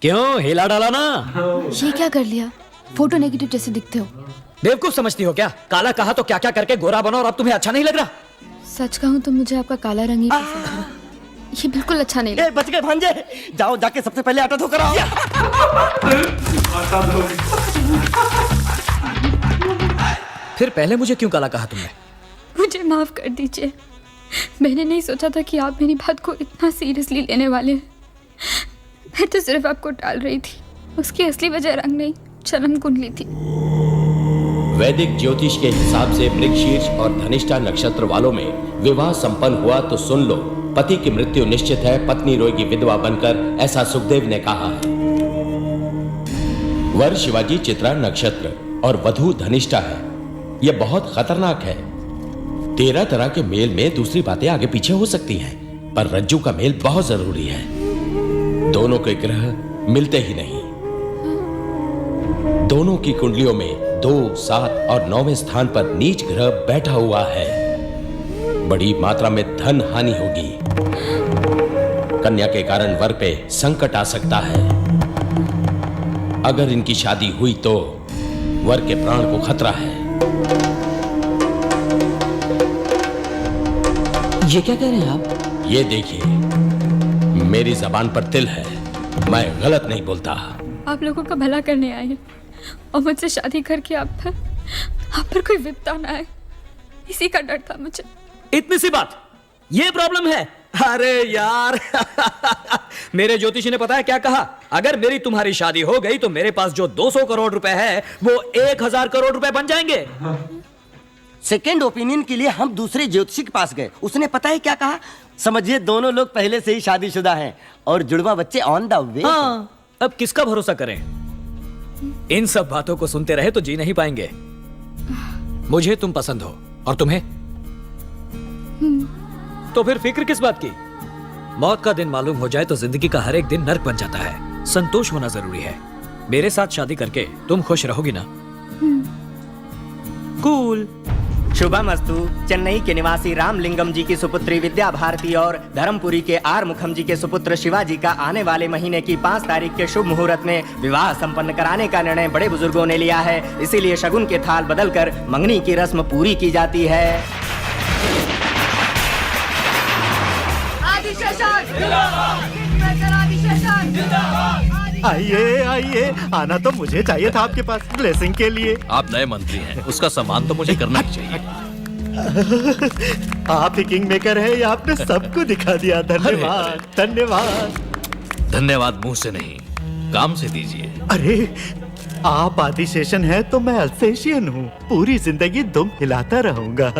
क्यों हिला डाला ना? ये क्या कर लिया? फोटो नेगेटिव जैसे दिखते हो। बेवकूफ समझती हो क्या? काला कहा तो क्या क्या करके गोरा बना और अब तुम्हें अच्छा नहीं लग रहा? सच कहूँ तो मुझे आपका काला रंग ही पसंद है। ये बिल्कुल अच्छा नहीं लगा। बच गए भांजे, जाओ जाके सबसे पहले आटा धोकर आओ। फिर पहले मुझे क्यों काला कहा तुमने? मुझे माफ कर दीजिए, मैंने नहीं सोचा था कि आप मेरी बात को इतना सीरियसली लेने वाले हैं। मैं तो सिर्फ आपको टाल रही थी, उसकी असली वजह रंग नहीं जन्म कुंडली थी। वैदिक ज्योतिष के हिसाब से मृगशीर्ष और धनिष्ठा नक्षत्र वालों में विवाह संपन्न हुआ तो सुन लो, पति की मृत्यु निश्चित है, पत्नी रोएगी विधवा बनकर, ऐसा सुखदेव ने कहा है। वर शिवाजी चित्रा नक्षत्र और वधु धनिष्ठा है। यह बहुत खतरनाक है। 13 तरह के मेल में दूसरी बातें आगे पीछे हो सकती हैं, पर रज्जू का मेल बहुत जरूरी है। दोनों के ग्रह मिलते ही नहीं। दोनों की कुंडलियों में 2, 7 और 9वें स्थान पर नीच ग्रह बैठा हुआ है। बड़ी मात्रा में धन हानि होगी। कन्या के कारण वर पे संकट आ सकता है। अगर इनकी शादी हुई तो वर के प्राण को खतरा है। ये क्या कह रहे हैं आप? ये देखिए, मेरी जबान पर तिल है, मैं गलत नहीं बोलता। आप लोगों का भला करने आए हैं और मुझसे शादी करके आप पर कोई विपदा ना आए, इसी का डर था मुझे। इतनी सी बात, ये प्रॉब्लम है? अरे यार मेरे ज्योतिषी ने पता है क्या कहा? अगर मेरी तुम्हारी शादी हो गई तो मेरे पास जो 200 करोड़ रुपए है वो 1000 करोड़ रुपए बन जाएंगे। सेकेंड ओपिनियन के लिए हम दूसरे ज्योतिषी के पास गए, उसने पता है क्या कहा? समझिए दोनों लोग पहले से ही शादीशुदा हैं और जुड़वा बच्चे ऑन द वे। हाँ, अब किसका भरोसा करें? इन सब बातों को सुनते रहे तो जी नहीं पाएंगे। मुझे तुम पसंद हो और तुम्हें? तो फिर फिक्र किस बात की? मौत का दिन मालूम हो जाए तो जिंदगी का हर एक दिन नर्क बन जाता है। संतोष होना जरूरी है। मेरे साथ शादी करके तुम खुश रहोगी ना? कूल। शुभमस्तु। चेन्नई के निवासी रामलिंगम जी की सुपुत्री विद्या भारती और धर्मपुरी के आर मुखम जी के सुपुत्र शिवाजी का आने वाले महीने की 5 तारीख के शुभ मुहूर्त में विवाह संपन्न कराने का निर्णय बड़े बुजुर्गों ने लिया है। इसीलिए शगुन के थाल बदलकर मंगनी की रस्म पूरी की जाती है। आइए आइए, आना तो मुझे चाहिए था आपके पास ब्लेसिंग के लिए। आप नए मंत्री हैं, उसका सम्मान तो मुझे करना ही चाहिए। आप ही किंग मेकर है, ये आपने सबको दिखा दिया। धन्यवाद धन्यवाद। धन्यवाद मुंह से नहीं, काम से दीजिए। अरे आप आदिशेषन है तो मैं अल्सेशियन हूँ, पूरी जिंदगी दुम हिलाता रहूंगा।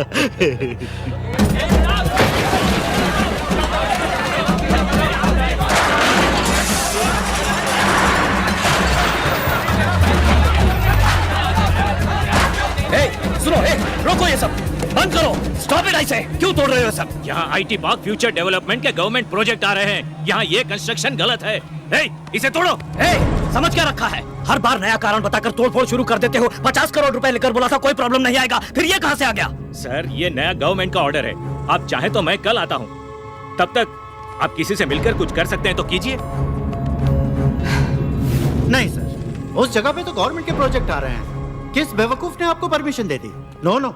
सुनो, रोको ये सब, बंद करो, स्टॉप इट। ऐसे क्यों तोड़ रहे हो सब? यहाँ आईटी पार्क फ्यूचर डेवलपमेंट के गवर्नमेंट प्रोजेक्ट आ रहे हैं। यहाँ ये कंस्ट्रक्शन गलत है। इसे तोड़ो। समझ क्या रखा है? हर बार नया कारण बताकर तोड़फोड़ शुरू कर देते हो। 50 करोड़ रुपए लेकर बोला था कोई प्रॉब्लम नहीं आएगा, फिर ये कहां से आ गया? सर, ये नया गवर्नमेंट का ऑर्डर है। आप चाहे तो मैं कल आता हूँ, तब तक आप किसी से मिलकर कुछ कर सकते हैं तो कीजिए। नहीं सर, उस जगह पे तो गवर्नमेंट के प्रोजेक्ट आ रहे हैं। किस बेवकूफ ने आपको परमिशन दे दी? No no,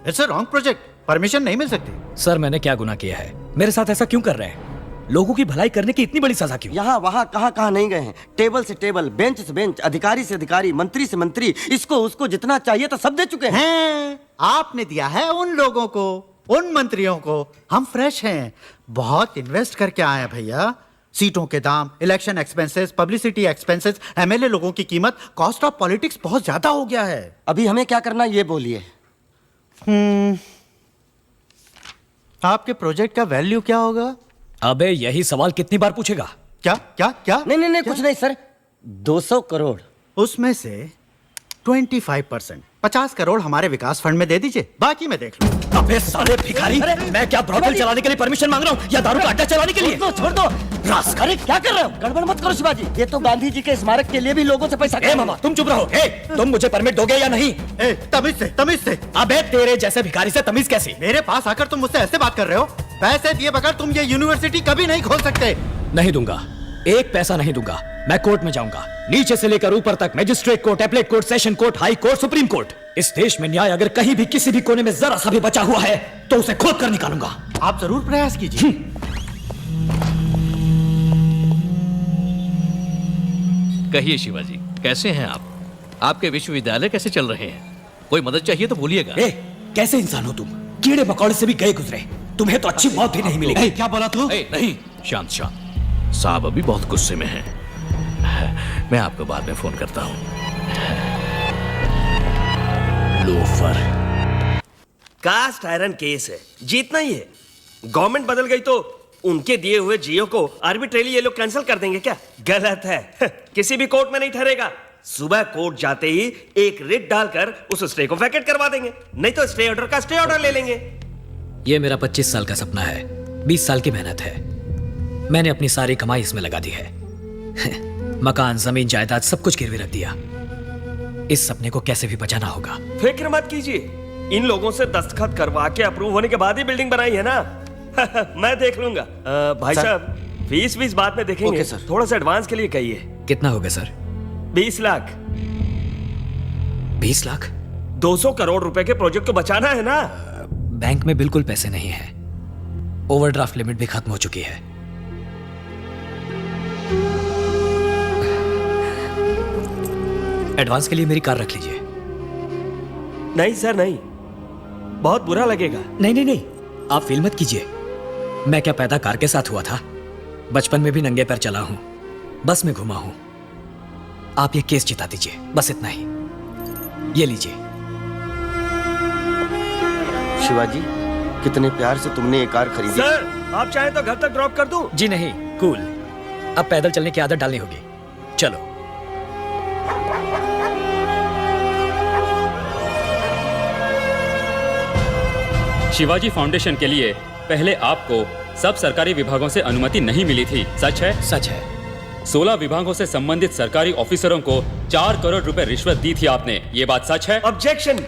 it's a wrong project, permission नहीं मिल सकती। सर, मैंने क्या गुनाह किया है? मेरे साथ ऐसा क्यों कर रहे हैं? लोगों की भलाई करने की इतनी बड़ी सजा क्यों? यहाँ वहाँ कहाँ नहीं गए हैं। टेबल से टेबल, बेंच से बेंच, अधिकारी से अधिकारी, मंत्री से मंत्री, इसको उसको जितना चाहिए तो सब दे चुके हैं। आपने दिया है उन लोगों को, उन मंत्रियों को। हम फ्रेश हैं, बहुत इन्वेस्ट करके आए हैं भैया। सीटों के दाम, election expenses, publicity expenses, MLA लोगों की कीमत, कॉस्ट ऑफ पॉलिटिक्स बहुत ज्यादा हो गया है। अभी हमें क्या करना ये बोलिए। आपके प्रोजेक्ट का वैल्यू क्या होगा? अबे यही सवाल कितनी बार पूछेगा? क्या क्या क्या? नहीं कुछ नहीं सर, 200 करोड़। उसमें से 25%, 50 करोड़ हमारे विकास फंड में दे दीजिए, बाकी मैं देख लूं। अबे साले भिखारी, मैं क्या ब्रॉथल चलाने के लिए परमिशन मांग रहा हूँ या दारू का अड्डा चलाने के लिए? छोड़ दो। अरे क्या कर रहे हो? गड़बड़ मत करो शिवाजी, ये तो गांधी जी के स्मारक के लिए भी लोगों से पैसा। मामा तुम चुप रहो। तुम मुझे परमिट दोगे या नहीं? तमीज से। अबे तेरे जैसे भिखारी से तमीज कैसी? मेरे पास आकर तुम मुझसे ऐसे बात कर रहे हो? पैसे दिए बगैर तुम ये यूनिवर्सिटी कभी नहीं खोल सकते। नहीं दूंगा, एक पैसा नहीं दूंगा। मैं कोर्ट में जाऊंगा, नीचे से लेकर ऊपर तक, magistrate court, appellate court, session court, high court, supreme court. इस देश में न्याय अगर कहीं भी किसी भी कोने में जरा सा भी बचा हुआ है तो उसे खोद कर निकालूंगा। आप जरूर प्रयास कीजिए। कहिए शिवाजी, कैसे हैं आप? आपके विश्वविद्यालय कैसे चल रहे हैं? कोई मदद चाहिए तो बोलिएगा। ए, कैसे इंसान हो तुम? कीड़े मकोड़े से भी गए गुजरे, तुम्हें तो अच्छी मौत भी नहीं मिलेगी। क्या बोला तू? नहीं, शांत शांत। साहब अभी बहुत गुस्से में हैं। मैं आपको बाद में फोन करता हूँ। लोफर। कास्ट आयरन केस है, जीतना ही है। गवर्नमेंट बदल गई तो उनके दिए हुए जियो को आर्बिट्रेली ये लोग कैंसिल कर देंगे क्या? गलत है। किसी भी कोर्ट में नहीं ठहरेगा। सुबह कोर्ट जाते ही एक रिट डालकर उस स्टे को वैकेट करवा देंगे, नहीं तो स्टे ऑर्डर का स्टे ऑर्डर ले लेंगे। ये मेरा 25 साल का सपना है, 20 साल की मेहनत है। मैंने अपनी सारी कमाई इसमें लगा दी है। मकान, जमीन, जायदाद सब कुछ गिरवी रख दिया। इस सपने को कैसे भी बचाना होगा। फिक्र मत कीजिए, इन लोगों से दस्तखत करवा के अप्रूव होने के बाद ही बिल्डिंग बनाई है ना। मैं देख लूंगा। भाई साहब, फीस बाद में देखेंगे। Okay sir. थोड़ा सा एडवांस के लिए कहिए। कितना होगा सर? 20 लाख। 20 लाख? 200 करोड़ रुपए के प्रोजेक्ट को बचाना है ना। बैंक में बिल्कुल पैसे नहीं है, ओवरड्राफ्ट लिमिट भी खत्म हो चुकी है। एडवांस के लिए मेरी कार रख लीजिए। नहीं सर, नहीं, बहुत बुरा लगेगा। नहीं नहीं नहीं, आप फील मत कीजिए। मैं क्या पैदा कार के साथ हुआ था? बचपन में भी नंगे पैर चला हूं, बस में घुमा हूं। आप ये केस जिता दीजिए, बस इतना ही। ये लीजिए। शिवाजी, कितने प्यार से तुमने ये कार खरीदी। सर, आप चाहें तो घर तक ड्रॉप कर दूं? जी नहीं, कूल। अब पैदल चलने की आदत डालनी होगी। चलो। शिवाजी फाउंडेशन के लिए पहले आपको सब सरकारी विभागों से अनुमति नहीं मिली थी, सच है? सच है। 16 विभागों से संबंधित सरकारी ऑफिसरों को 4 करोड़ रुपए रिश्वत दी थी आपने, ये बात सच है? ऑब्जेक्शन।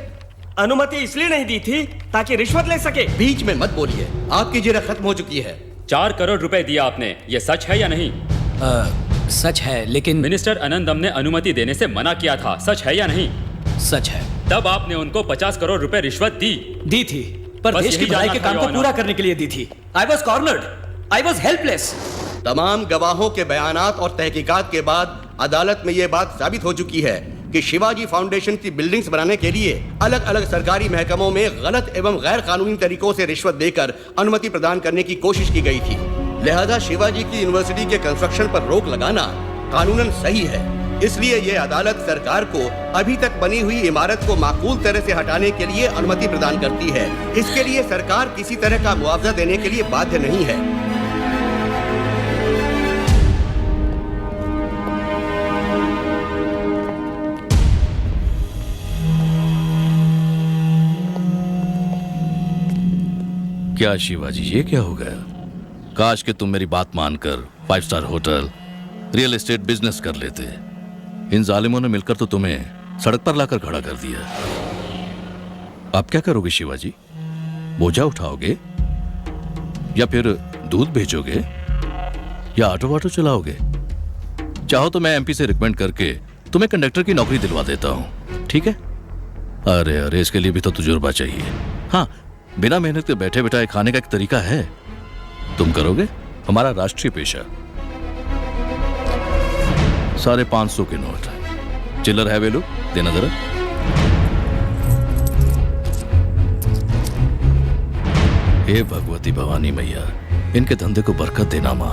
अनुमति इसलिए नहीं दी थी ताकि रिश्वत ले सके। बीच में मत बोलिए, आपकी जिरह खत्म हो चुकी है। 4 करोड़ रुपए दिया आपने, ये सच है या नहीं? सच है, लेकिन मिनिस्टर अनंदम ने अनुमति देने से मना किया था, सच है या नहीं? सच है। तब आपने उनको 50 करोड़ रुपए रिश्वत दी थी, पर बस देश की यही भलाई जानना के था, काम को योर ऑनर। पूरा करने के लिए दी थी। I was cornered, I was helpless. तमाम गवाहों के बयानात और तहकीकात के बाद अदालत में यह बात साबित हो चुकी है कि शिवाजी फाउंडेशन की बिल्डिंग्स बनाने के लिए अलग अलग सरकारी महकमों में गलत एवं गैर कानूनी तरीकों से रिश्वत देकर अनुमति प्रदान करने की कोशिश की गई थी। लिहाजा शिवाजी की यूनिवर्सिटी के कंस्ट्रक्शन पर रोक लगाना कानूनन सही है। इसलिए यह अदालत सरकार को अभी तक बनी हुई इमारत को माकूल तरह से हटाने के लिए अनुमति प्रदान करती है। इसके लिए सरकार किसी तरह का मुआवजा देने के लिए बाध्य नहीं है। क्या शिवाजी, ये क्या हो गया? काश कि तुम मेरी बात मानकर 5 star hotel, real estate business कर लेते। इन जालिमों ने मिलकर तो तुम्हें सड़क पर लाकर खड़ा कर दिया। अब क्या करोगे शिवाजी? बोझा उठाओगे या फिर दूध भेजोगे या ऑटो वाटो चलाओगे? चाहो तो मैं एमपी से रिकमेंड करके तुम्हें कंडक्टर की नौकरी दिलवा देता हूं, ठीक है? अरे अरे, इसके लिए भी तो तजुर्बा चाहिए। हाँ, बिना मेहनत के बैठे बैठाए खाने का एक तरीका है, तुम करोगे? हमारा राष्ट्रीय पेशा। 550 के नोट, चिल्लर है वेलू, देना जरा। हे भगवती भवानी मैया, इनके धंधे को बरकत देना मां।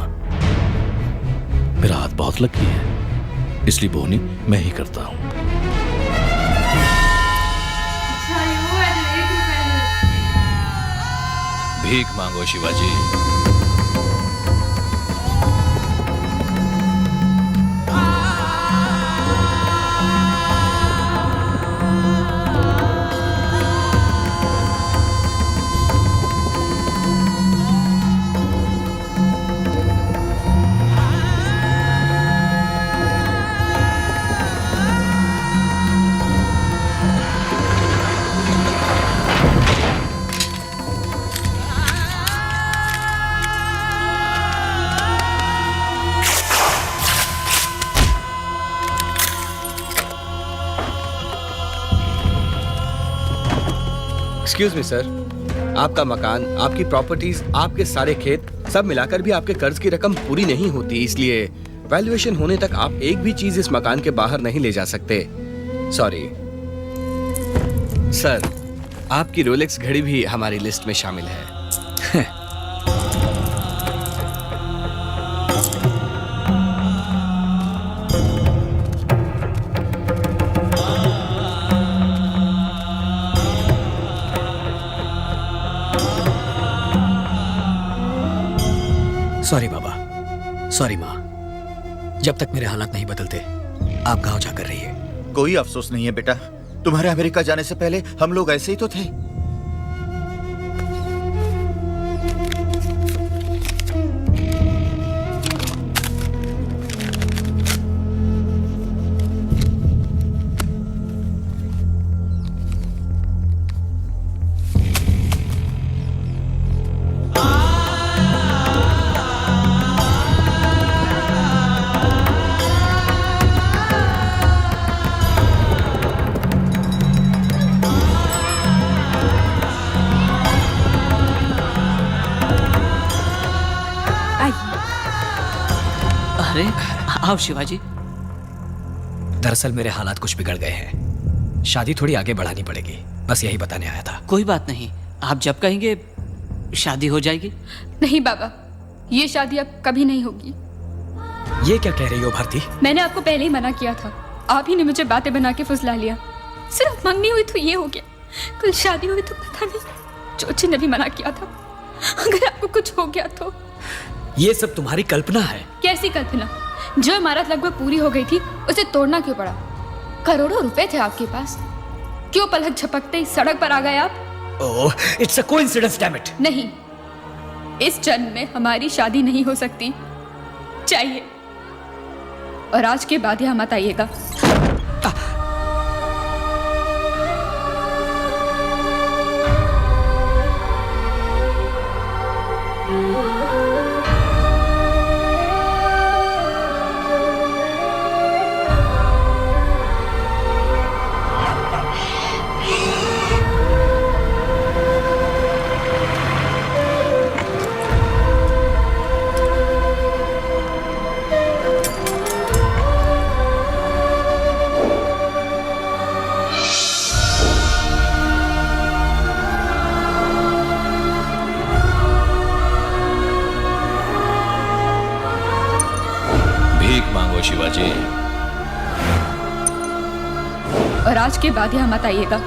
मेरा हाथ बहुत लकी है, इसलिए बोनी मैं ही करता हूं। भीख मांगो शिवाजी। एक्सक्यूज मी सर, आपका मकान, आपकी प्रॉपर्टीज, आपके सारे खेत सब मिलाकर भी आपके कर्ज की रकम पूरी नहीं होती, इसलिए वैल्यूएशन होने तक आप एक भी चीज इस मकान के बाहर नहीं ले जा सकते। सॉरी सर, आपकी रोलेक्स घड़ी भी हमारी लिस्ट में शामिल है। सॉरी बाबा, सॉरी माँ। जब तक मेरे हालात नहीं बदलते आप गांव जाकर रहिए। कोई अफसोस नहीं है बेटा, तुम्हारे अमेरिका जाने से पहले हम लोग ऐसे ही तो थे। अरे आओ शिवाजी। दरअसल मेरे हालात कुछ बिगड़ गए हैं, शादी थोड़ी आगे बढ़ानी पड़ेगी, बस यही बताने आया था। कोई बात नहीं, आप जब कहेंगे शादी हो जाएगी। नहीं बाबा, ये शादी अब कभी नहीं होगी। ये क्या कह रही हो भारती? मैंने आपको पहले ही मना किया था, आप ही ने मुझे बातें बना के फुसला लिया। सिर्फ मंगनी हुई तो ये हो गया, कल शादी हुई तो पता नहीं। चोची ने भी मना किया था, अगर आपको कुछ हो गया तो। ये सब तुम्हारी कल्पना है। कैसी कल्पना? जो इमारत लगभग पूरी हो गई थी उसे तोड़ना क्यों पड़ा? करोड़ों रुपए थे आपके पास, क्यों पलक झपकते ही सड़क पर आ गए आप? Oh, it's a coincidence, damn it. नहीं, इस जन्म में हमारी शादी नहीं हो सकती, चाहिए। और आज के बाद यहाँ मत आइएगा। शिवाजी। और आज के बाद यहाँ मत आइएगा।